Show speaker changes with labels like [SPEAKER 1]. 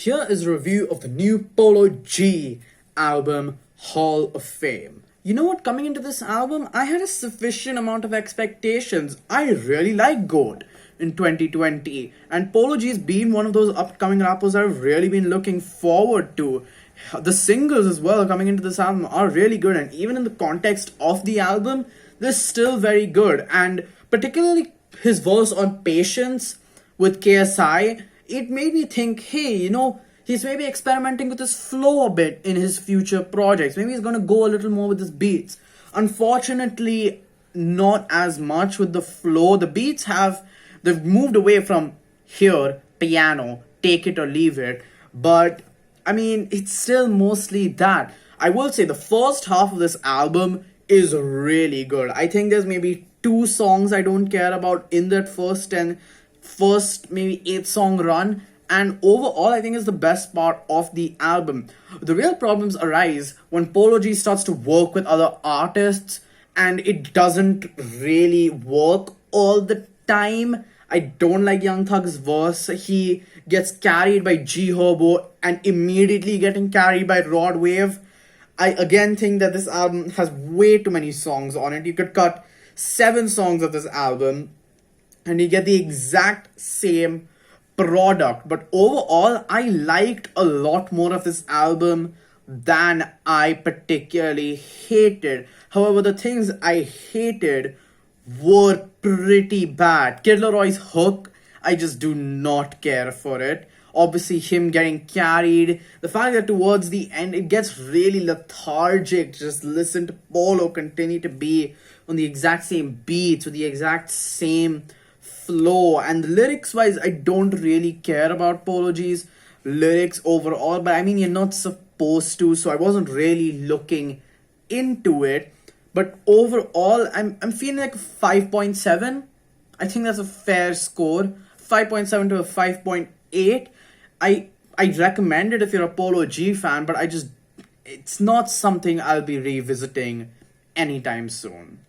[SPEAKER 1] Here is a review of the new Polo G album, Hall of Fame. You know what, coming into this album, I had a sufficient amount of expectations. I really like GOAT in 2020, and Polo G's been one of those upcoming rappers I've really been looking forward to. The singles as well coming into this album are really good, and even in the context of the album, they're still very good. And particularly his verse on Patience with KSI, it made me think, hey, he's maybe experimenting with his flow a bit in his future projects. Maybe he's gonna go a little more with his beats. Unfortunately, not as much with the flow. The beats they've moved away from here, piano, take it or leave it. But I mean, it's still mostly that. I will say the first half of this album is really good. I think there's maybe 2 songs I don't care about in that first maybe 8-song run, and overall I think is the best part of the album. The real problems arise when Polo G starts to work with other artists and it doesn't really work all the time. I don't like Young Thug's verse. He gets carried by G Herbo and immediately getting carried by Rod Wave. I again think that this album has way too many songs on it. You could cut 7 songs of this album and you get the exact same product. But overall, I liked a lot more of this album than I particularly hated. However, the things I hated were pretty bad. Kid Leroy's hook, I just do not care for it. Obviously, him getting carried. The fact that towards the end, it gets really lethargic. Just listen to Polo continue to be on the exact same beats, with the exact same flow. And lyrics-wise, I don't really care about Polo G's lyrics overall. But I mean, you're not supposed to, so I wasn't really looking into it. But overall, I'm feeling like a 5.7. I think that's a fair score. 5.7 to a 5.8. I recommend it if you're a Polo G fan, but it's not something I'll be revisiting anytime soon.